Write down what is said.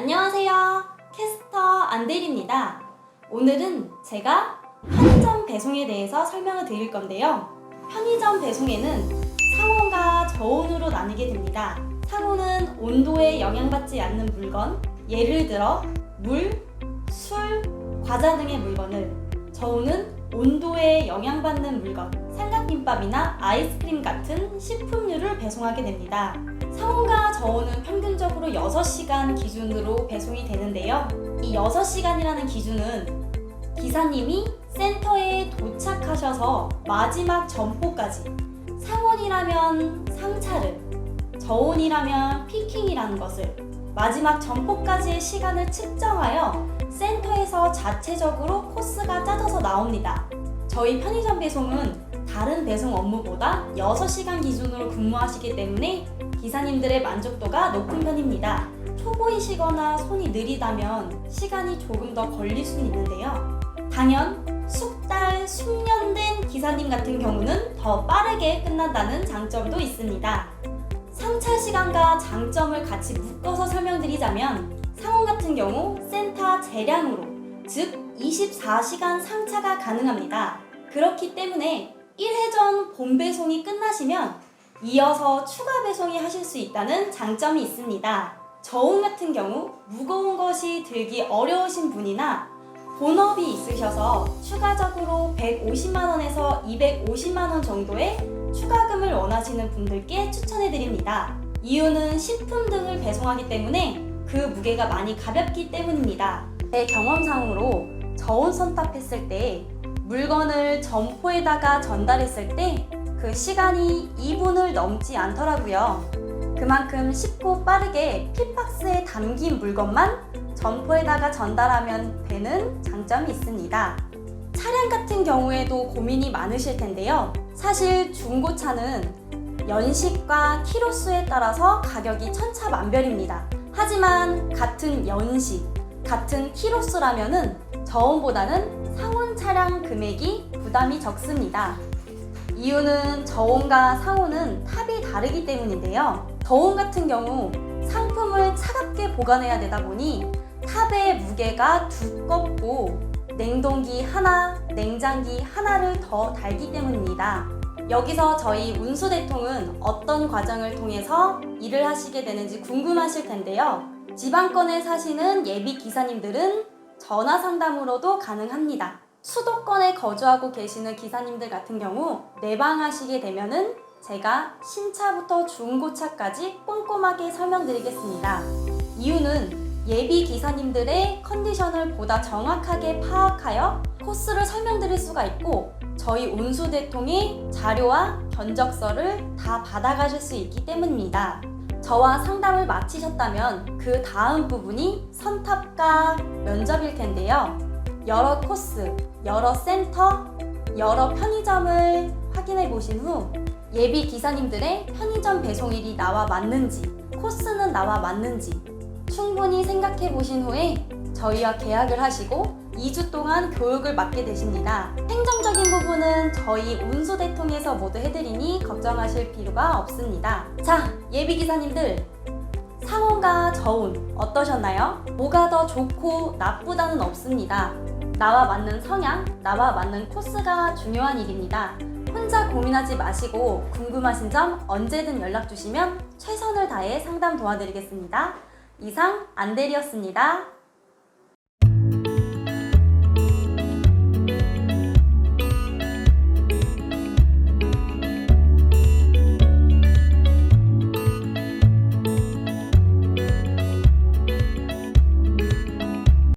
안녕하세요. 캐스터 안대리입니다. 오늘은 제가 편의점 배송에 대해서 설명을 드릴 건데요. 편의점 배송에는 상온과 저온으로 나뉘게 됩니다. 상온은 온도에 영향받지 않는 물건, 예를 들어 물, 술, 과자 등의 물건을, 저온은 온도에 영향받는 물건, 삼각김밥이나 아이스크림 같은 식품류를 배송하게 됩니다. 상온과 저온은 평균적으로 6시간 기준으로 배송이 되는데요. 이 6시간이라는 기준은 기사님이 센터에 도착하셔서 마지막 점포까지, 상온이라면 상차를, 저온이라면 피킹이라는 것을, 마지막 점포까지의 시간을 측정하여 센터에서 자체적으로 코스가 짜져서 나옵니다. 저희 편의점 배송은 다른 배송 업무보다 6시간 기준으로 근무하시기 때문에 기사님들의 만족도가 높은 편입니다. 초보이시거나 손이 느리다면 시간이 조금 더 걸릴 수는 있는데요. 단연 숙달, 숙련 된 기사님 같은 경우는 더 빠르게 끝난다는 장점도 있습니다. 상차 시간과 장점을 같이 묶어서 설명드리자면, 상온 같은 경우 센터 재량으로, 즉 24시간 상차가 가능합니다. 그렇기 때문에 1회전 본 배송이 끝나시면 이어서 추가 배송이 하실 수 있다는 장점이 있습니다. 저온 같은 경우 무거운 것이 들기 어려우신 분이나 본업이 있으셔서 추가적으로 150만원에서 250만원 정도의 추가금을 원하시는 분들께 추천해드립니다. 이유는 식품 등을 배송하기 때문에 그 무게가 많이 가볍기 때문입니다. 제 경험상으로 저온 선탑했을 때, 물건을 점포에다가 전달했을 때 그 시간이 2분을 넘지 않더라고요. 그만큼 쉽고 빠르게 핏박스에 담긴 물건만 점포에다가 전달하면 되는 장점이 있습니다. 차량 같은 경우에도 고민이 많으실 텐데요. 사실 중고차는 연식과 키로수에 따라서 가격이 천차만별입니다. 하지만 같은 연식, 같은 키로수라면은 저온보다는 상온 차량 금액이 부담이 적습니다. 이유는 저온과 상온은 탑이 다르기 때문인데요. 저온 같은 경우 상품을 차갑게 보관해야 되다 보니 탑의 무게가 두껍고 냉동기 하나, 냉장기 하나를 더 달기 때문입니다. 여기서 저희 운수대통은 어떤 과정을 통해서 일을 하시게 되는지 궁금하실 텐데요. 지방권에 사시는 예비 기사님들은 전화 상담으로도 가능합니다. 수도권에 거주하고 계시는 기사님들 같은 경우 내방하시게 되면은 제가 신차부터 중고차까지 꼼꼼하게 설명드리겠습니다. 이유는 예비 기사님들의 컨디션을 보다 정확하게 파악하여 코스를 설명드릴 수가 있고, 저희 운수대통의 자료와 견적서를 다 받아가실 수 있기 때문입니다. 저와 상담을 마치셨다면 그 다음 부분이 선탑과 면접일 텐데요. 여러 코스, 여러 센터, 여러 편의점을 확인해 보신 후 예비 기사님들의 편의점 배송일이 나와 맞는지, 코스는 나와 맞는지 충분히 생각해 보신 후에 저희와 계약을 하시고 2주 동안 교육을 받게 되십니다. 행정적인 부분은 저희 운수대통에서 모두 해드리니 걱정하실 필요가 없습니다. 자, 예비 기사님들, 상온과 저온 어떠셨나요? 뭐가 더 좋고 나쁘다는 없습니다. 나와 맞는 성향, 나와 맞는 코스가 중요한 일입니다. 혼자 고민하지 마시고 궁금하신 점 언제든 연락 주시면 최선을 다해 상담 도와드리겠습니다. 이상 안대리였습니다.